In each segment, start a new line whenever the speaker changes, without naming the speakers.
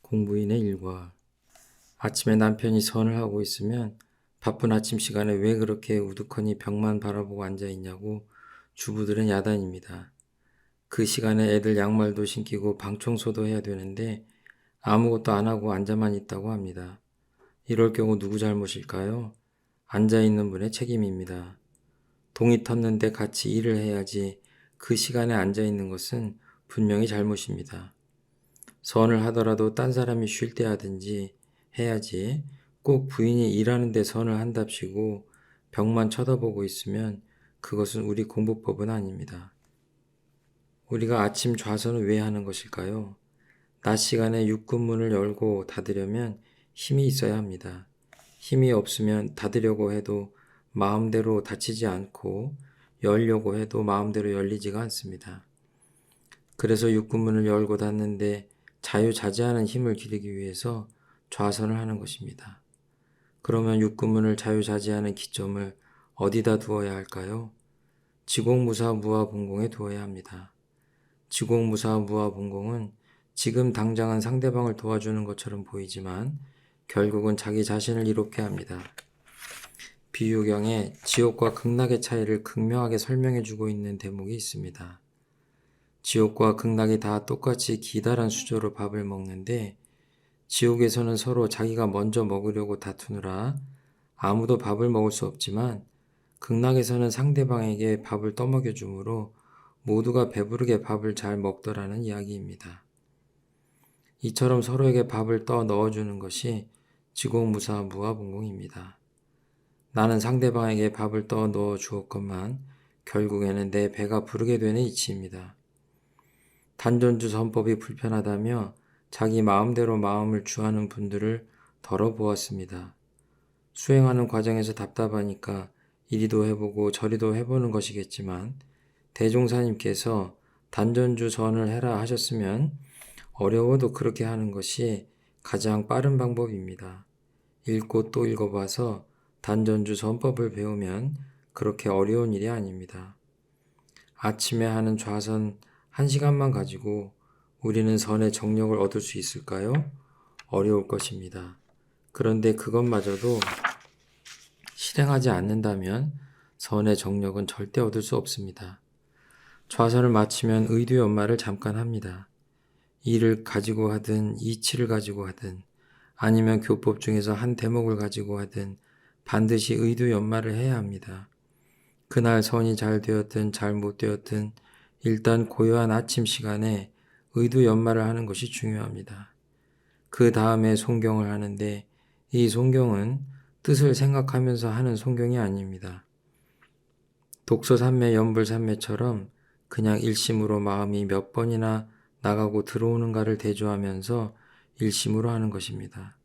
공부인의 일과. 아침에 남편이 선을 하고 있으면 바쁜 아침 시간에 왜 그렇게 우두커니 벽만 바라보고 앉아 있냐고 주부들은 야단입니다. 그 시간에 애들 양말도 신기고 방 청소도 해야 되는데 아무것도 안 하고 앉아만 있다고 합니다. 이럴 경우 누구 잘못일까요? 앉아 있는 분의 책임입니다. 동이 텄는데 같이 일을 해야지 그 시간에 앉아 있는 것은 분명히 잘못입니다. 선을 하더라도 딴 사람이 쉴 때 하든지 해야지 꼭 부인이 일하는데 선을 한답시고 벽만 쳐다보고 있으면 그것은 우리 공부법은 아닙니다. 우리가 아침 좌선을 왜 하는 것일까요? 낮 시간에 육군문을 열고 닫으려면 힘이 있어야 합니다. 힘이 없으면 닫으려고 해도 마음대로 닫히지 않고 열려고 해도 마음대로 열리지가 않습니다. 그래서 육군문을 열고 닫는데 자유자재하는 힘을 기르기 위해서 좌선을 하는 것입니다. 그러면 육군문을 자유자재하는 기점을 어디다 두어야 할까요? 지공무사무화봉공에 두어야 합니다. 지공무사무화봉공은 지금 당장은 상대방을 도와주는 것처럼 보이지만 결국은 자기 자신을 이롭게 합니다. 비유경에 지옥과 극락의 차이를 극명하게 설명해주고 있는 대목이 있습니다. 지옥과 극락이 다 똑같이 기다란 수저로 밥을 먹는데 지옥에서는 서로 자기가 먼저 먹으려고 다투느라 아무도 밥을 먹을 수 없지만 극락에서는 상대방에게 밥을 떠먹여 주므로 모두가 배부르게 밥을 잘 먹더라는 이야기입니다. 이처럼 서로에게 밥을 떠 넣어주는 것이 지공무사무화봉공입니다. 나는 상대방에게 밥을 떠 넣어 주었건만 결국에는 내 배가 부르게 되는 이치입니다. 단전주 선법이 불편하다며 자기 마음대로 마음을 주하는 분들을 덜어보았습니다. 수행하는 과정에서 답답하니까 이리도 해보고 저리도 해보는 것이겠지만 대종사님께서 단전주 선을 해라 하셨으면 어려워도 그렇게 하는 것이 가장 빠른 방법입니다. 읽고 또 읽어봐서 단전주 선법을 배우면 그렇게 어려운 일이 아닙니다. 아침에 하는 좌선 1시간만 가지고 우리는 선의 정력을 얻을 수 있을까요? 어려울 것입니다. 그런데 그것마저도 실행하지 않는다면 선의 정력은 절대 얻을 수 없습니다. 좌선을 마치면 의도연말을 잠깐 합니다. 일을 가지고 하든 이치를 가지고 하든 아니면 교법 중에서 한 대목을 가지고 하든 반드시 의도연말을 해야 합니다. 그날 선이 잘 되었든 잘 못 되었든 일단 고요한 아침 시간에 의도연말을 하는 것이 중요합니다. 그 다음에 송경을 하는데 이 송경은 뜻을 생각하면서 하는 송경이 아닙니다. 독서산매 연불산매처럼 그냥 일심으로 마음이 몇 번이나 나가고 들어오는가를 대조하면서 일심으로 하는 것입니다.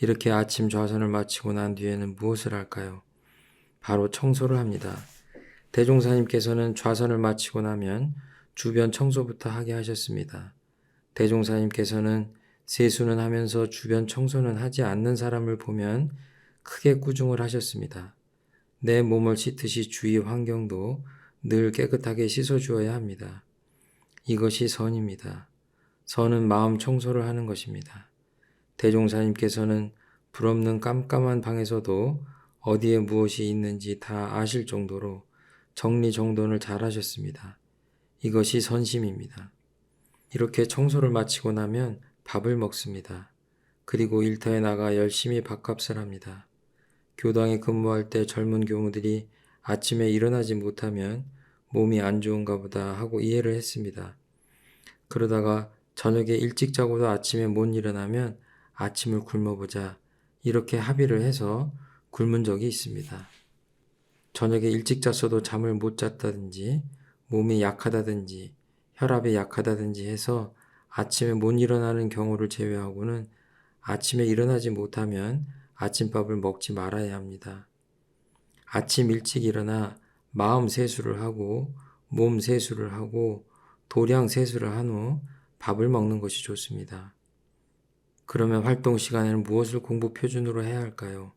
이렇게 아침 좌선을 마치고 난 뒤에는 무엇을 할까요? 바로 청소를 합니다. 대종사님께서는 좌선을 마치고 나면 주변 청소부터 하게 하셨습니다. 대종사님께서는 세수는 하면서 주변 청소는 하지 않는 사람을 보면 크게 꾸중을 하셨습니다. 내 몸을 씻듯이 주위 환경도 늘 깨끗하게 씻어주어야 합니다. 이것이 선입니다. 선은 마음 청소를 하는 것입니다. 대종사님께서는 불없는 깜깜한 방에서도 어디에 무엇이 있는지 다 아실 정도로 정리정돈을 잘 하셨습니다. 이것이 선심입니다. 이렇게 청소를 마치고 나면 밥을 먹습니다. 그리고 일터에 나가 열심히 밥값을 합니다. 교당에 근무할 때 젊은 교무들이 아침에 일어나지 못하면 몸이 안 좋은가 보다 하고 이해를 했습니다. 그러다가 저녁에 일찍 자고도 아침에 못 일어나면 아침을 굶어보자 이렇게 합의를 해서 굶은 적이 있습니다. 저녁에 일찍 잤어도 잠을 못 잤다든지 몸이 약하다든지 혈압이 약하다든지 해서 아침에 못 일어나는 경우를 제외하고는 아침에 일어나지 못하면 아침밥을 먹지 말아야 합니다. 아침 일찍 일어나 마음 세수를 하고 몸 세수를 하고 도량 세수를 한 후 밥을 먹는 것이 좋습니다. 그러면 활동 시간에는 무엇을 공부 표준으로 해야 할까요?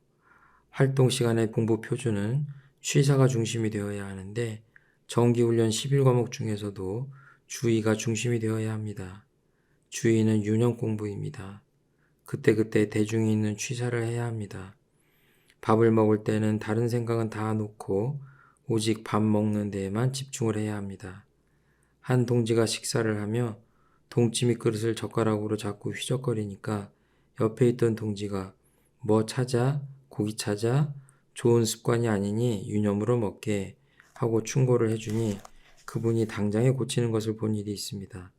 활동 시간의 공부 표준은 취사가 중심이 되어야 하는데 정기훈련 11과목 중에서도 주의가 중심이 되어야 합니다. 주의는 유념 공부입니다. 그때그때 대중이 있는 취사를 해야 합니다. 밥을 먹을 때는 다른 생각은 다 놓고 오직 밥 먹는 데에만 집중을 해야 합니다. 한 동지가 식사를 하며 동치미 그릇을 젓가락으로 자꾸 휘적거리니까 옆에 있던 동지가 뭐 찾아? 고기 찾아? 좋은 습관이 아니니 유념으로 먹게 하고 충고를 해주니 그분이 당장에 고치는 것을 본 일이 있습니다.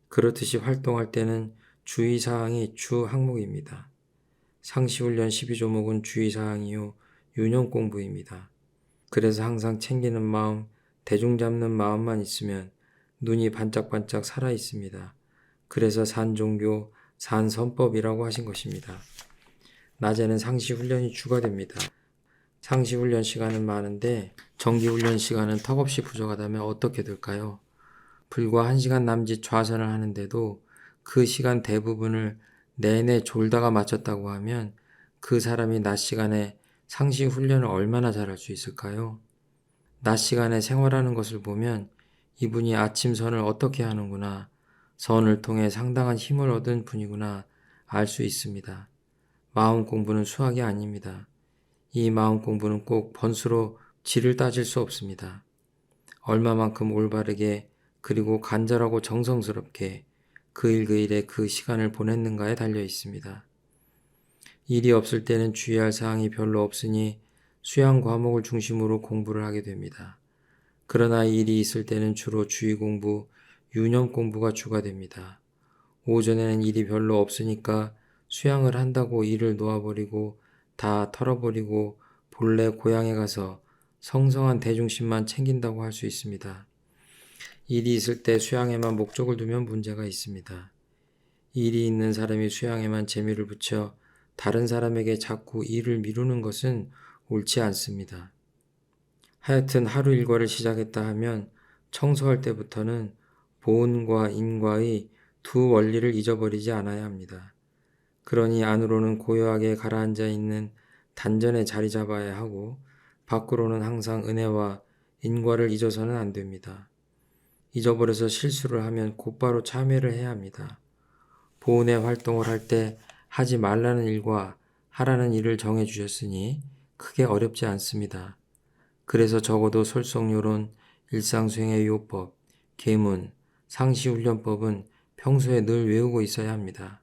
그렇듯이 활동할 때는 주의사항이 주 항목입니다. 상시훈련 12조목은 주의사항이요 유념 공부입니다. 그래서 항상 챙기는 마음, 대중 잡는 마음만 있으면 눈이 반짝반짝 살아 있습니다. 그래서 산종교, 산선법이라고 하신 것입니다. 낮에는 상시훈련이 주가 됩니다. 상시훈련 시간은 많은데 정기훈련 시간은 턱없이 부족하다면 어떻게 될까요? 불과 1시간 남짓 좌선을 하는데도 그 시간 대부분을 내내 졸다가 마쳤다고 하면 그 사람이 낮 시간에 상시 훈련을 얼마나 잘할 수 있을까요? 낮 시간에 생활하는 것을 보면 이분이 아침 선을 어떻게 하는구나, 선을 통해 상당한 힘을 얻은 분이구나 알 수 있습니다. 마음 공부는 수학이 아닙니다. 이 마음 공부는 꼭 번수로 질을 따질 수 없습니다. 얼마만큼 올바르게 그리고 간절하고 정성스럽게 그 일 그 일에 그 시간을 보냈는가에 달려 있습니다. 일이 없을 때는 주의할 사항이 별로 없으니 수양 과목을 중심으로 공부를 하게 됩니다. 그러나 일이 있을 때는 주로 주의 공부, 유념 공부가 주가 됩니다. 오전에는 일이 별로 없으니까 수양을 한다고 일을 놓아버리고 다 털어버리고 본래 고향에 가서 성성한 대중심만 챙긴다고 할 수 있습니다. 일이 있을 때 수양에만 목적을 두면 문제가 있습니다. 일이 있는 사람이 수양에만 재미를 붙여 다른 사람에게 자꾸 일을 미루는 것은 옳지 않습니다. 하여튼 하루 일과를 시작했다 하면 청소할 때부터는 보은과 인과의 두 원리를 잊어버리지 않아야 합니다. 그러니 안으로는 고요하게 가라앉아 있는 단전에 자리 잡아야 하고 밖으로는 항상 은혜와 인과를 잊어서는 안 됩니다. 잊어버려서 실수를 하면 곧바로 참회를 해야 합니다. 보은의 활동을 할 때 하지 말라는 일과 하라는 일을 정해 주셨으니 크게 어렵지 않습니다. 그래서 적어도 솔성요론, 일상수행의 요법, 계문, 상시훈련법은 평소에 늘 외우고 있어야 합니다.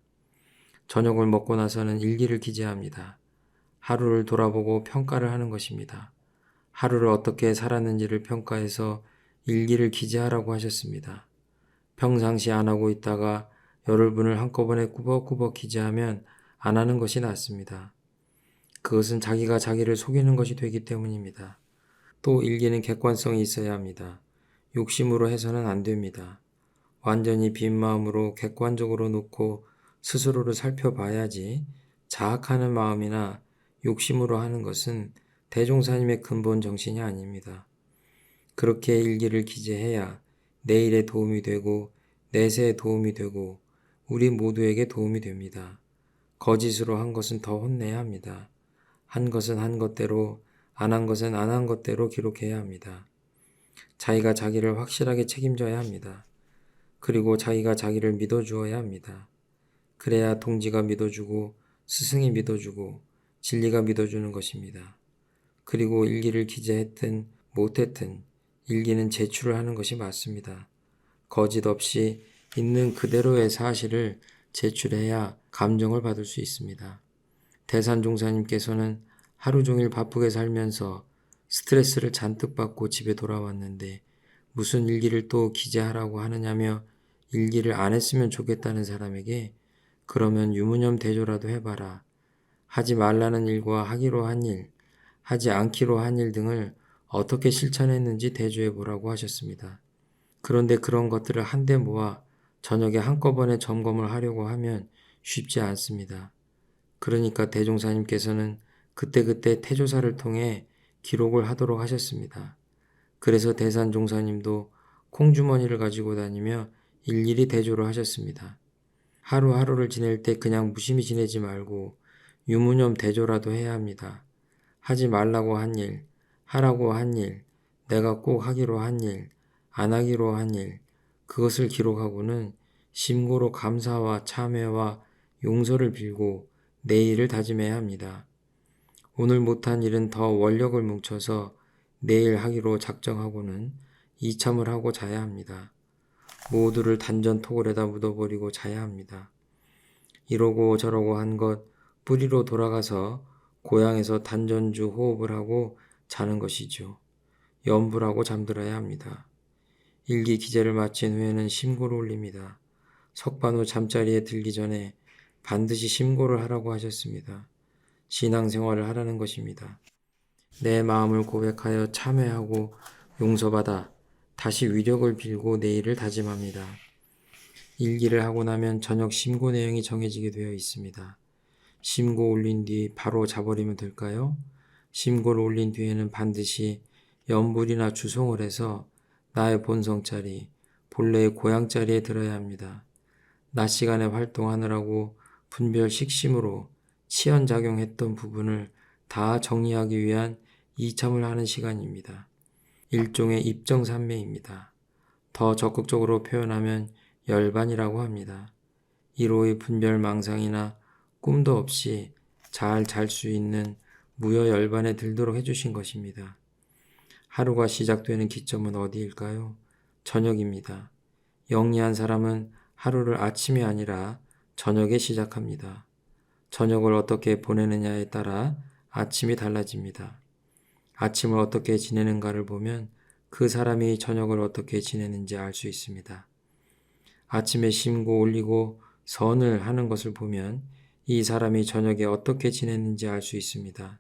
저녁을 먹고 나서는 일기를 기재해야 합니다. 하루를 돌아보고 평가를 하는 것입니다. 하루를 어떻게 살았는지를 평가해서 일기를 기재하라고 하셨습니다. 평상시 안 하고 있다가 열흘분을 한꺼번에 꾸벅꾸벅 기재하면 안 하는 것이 낫습니다. 그것은 자기가 자기를 속이는 것이 되기 때문입니다. 또 일기는 객관성이 있어야 합니다. 욕심으로 해서는 안 됩니다. 완전히 빈 마음으로 객관적으로 놓고 스스로를 살펴봐야지 자학하는 마음이나 욕심으로 하는 것은 대종사님의 근본 정신이 아닙니다. 그렇게 일기를 기재해야 내일에 도움이 되고 내세에 도움이 되고 우리 모두에게 도움이 됩니다. 거짓으로 한 것은 더 혼내야 합니다. 한 것은 한 것대로, 안 한 것은 안 한 것대로 기록해야 합니다. 자기가 자기를 확실하게 책임져야 합니다. 그리고 자기가 자기를 믿어주어야 합니다. 그래야 동지가 믿어주고 스승이 믿어주고 진리가 믿어주는 것입니다. 그리고 일기를 기재했든 못했든 일기는 제출을 하는 것이 맞습니다. 거짓 없이 있는 그대로의 사실을 제출해야 감정을 받을 수 있습니다. 대산종사님께서는 하루 종일 바쁘게 살면서 스트레스를 잔뜩 받고 집에 돌아왔는데 무슨 일기를 또 기재하라고 하느냐며 일기를 안 했으면 좋겠다는 사람에게 그러면 유무념 대조라도 해봐라. 하지 말라는 일과 하기로 한 일, 하지 않기로 한 일 등을 어떻게 실천했는지 대조해보라고 하셨습니다. 그런데 그런 것들을 한데 모아 저녁에 한꺼번에 점검을 하려고 하면 쉽지 않습니다. 그러니까 대종사님께서는 그때그때 태조사를 통해 기록을 하도록 하셨습니다. 그래서 대산종사님도 콩주머니를 가지고 다니며 일일이 대조를 하셨습니다. 하루하루를 지낼 때 그냥 무심히 지내지 말고 유무념 대조라도 해야 합니다. 하지 말라고 한 일, 하라고 한 일, 내가 꼭 하기로 한 일, 안 하기로 한 일, 그것을 기록하고는 심고로 감사와 참회와 용서를 빌고 내일을 다짐해야 합니다. 오늘 못한 일은 더 원력을 뭉쳐서 내일 하기로 작정하고는 이참을 하고 자야 합니다. 모두를 단전 토굴에다 묻어버리고 자야 합니다. 이러고 저러고 한 것 뿌리로 돌아가서 고향에서 단전주 호흡을 하고 자는 것이죠. 염불하고 잠들어야 합니다. 일기 기재를 마친 후에는 심고를 올립니다. 석반 후 잠자리에 들기 전에 반드시 심고를 하라고 하셨습니다. 신앙생활을 하라는 것입니다. 내 마음을 고백하여 참회하고 용서받아 다시 위력을 빌고 내일을 다짐합니다. 일기를 하고 나면 저녁 심고 내용이 정해지게 되어 있습니다. 심고 올린 뒤 바로 자버리면 될까요? 심고를 올린 뒤에는 반드시 염불이나 주송을 해서 나의 본성자리, 본래의 고향자리에 들어야 합니다. 낮 시간에 활동하느라고 분별 식심으로 치연작용했던 부분을 다 정리하기 위한 이참을 하는 시간입니다. 일종의 입정산매입니다. 더 적극적으로 표현하면 열반이라고 합니다. 이로의 분별망상이나 꿈도 없이 잘 잘 수 있는 무여열반에 들도록 해주신 것입니다. 하루가 시작되는 기점은 어디일까요? 저녁입니다. 영리한 사람은 하루를 아침이 아니라 저녁에 시작합니다. 저녁을 어떻게 보내느냐에 따라 아침이 달라집니다. 아침을 어떻게 지내는가를 보면 그 사람이 저녁을 어떻게 지내는지 알 수 있습니다. 아침에 심고 올리고 선을 하는 것을 보면 이 사람이 저녁에 어떻게 지냈는지 알 수 있습니다.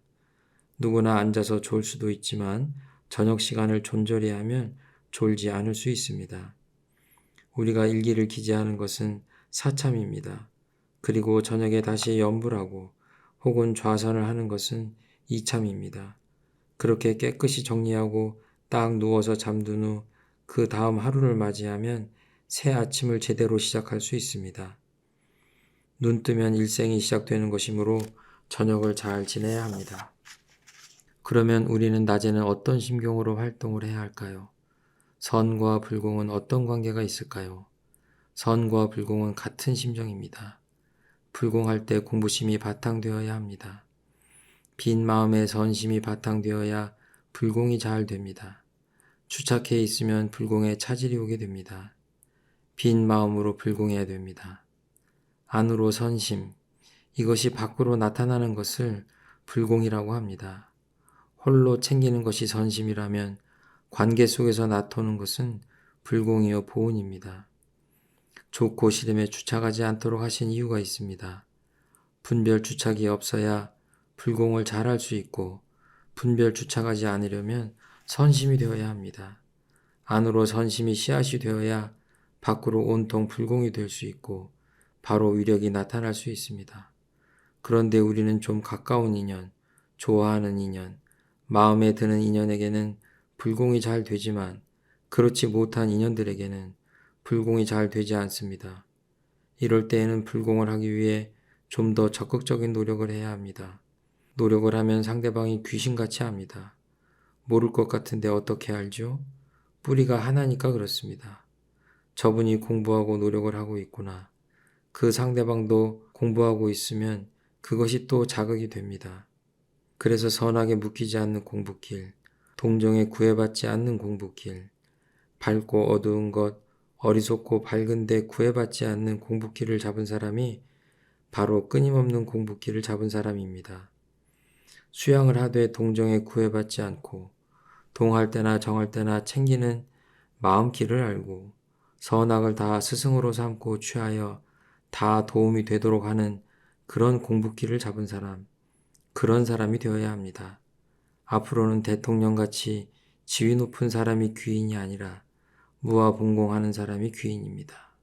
누구나 앉아서 졸 수도 있지만 저녁 시간을 존저리 하면 졸지 않을 수 있습니다. 우리가 일기를 기재하는 것은 사참입니다. 그리고 저녁에 다시 염불하고 혹은 좌선을 하는 것은 이참입니다. 그렇게 깨끗이 정리하고 딱 누워서 잠든 후 그 다음 하루를 맞이하면 새 아침을 제대로 시작할 수 있습니다. 눈 뜨면 일생이 시작되는 것이므로 저녁을 잘 지내야 합니다. 그러면 우리는 낮에는 어떤 심경으로 활동을 해야 할까요? 선과 불공은 어떤 관계가 있을까요? 선과 불공은 같은 심정입니다. 불공할 때 공부심이 바탕되어야 합니다. 빈 마음에 선심이 바탕되어야 불공이 잘 됩니다. 추착해 있으면 불공에 차질이 오게 됩니다. 빈 마음으로 불공해야 됩니다. 안으로 선심, 이것이 밖으로 나타나는 것을 불공이라고 합니다. 홀로 챙기는 것이 선심이라면 관계 속에서 나타오는 것은 불공이요 보은입니다. 좋고 싫음에 주착하지 않도록 하신 이유가 있습니다. 분별 주착이 없어야 불공을 잘할 수 있고 분별 주착하지 않으려면 선심이 되어야 합니다. 안으로 선심이 씨앗이 되어야 밖으로 온통 불공이 될 수 있고 바로 위력이 나타날 수 있습니다. 그런데 우리는 좀 가까운 인연, 좋아하는 인연, 마음에 드는 인연에게는 불공이 잘 되지만 그렇지 못한 인연들에게는 불공이 잘 되지 않습니다. 이럴 때에는 불공을 하기 위해 좀 더 적극적인 노력을 해야 합니다. 노력을 하면 상대방이 귀신같이 합니다. 모를 것 같은데 어떻게 알죠? 뿌리가 하나니까 그렇습니다. 저분이 공부하고 노력을 하고 있구나. 그 상대방도 공부하고 있으면 그것이 또 자극이 됩니다. 그래서 선하게 묶이지 않는 공부길, 동정에 구애받지 않는 공부길, 밝고 어두운 것, 어리석고 밝은데 구애받지 않는 공부길을 잡은 사람이 바로 끊임없는 공부길을 잡은 사람입니다. 수양을 하되 동정에 구애받지 않고 동할 때나 정할 때나 챙기는 마음길을 알고 선악을 다 스승으로 삼고 취하여 다 도움이 되도록 하는 그런 공부길을 잡은 사람, 그런 사람이 되어야 합니다. 앞으로는 대통령같이 지위 높은 사람이 귀인이 아니라 무아분공하는 사람이 귀인입니다.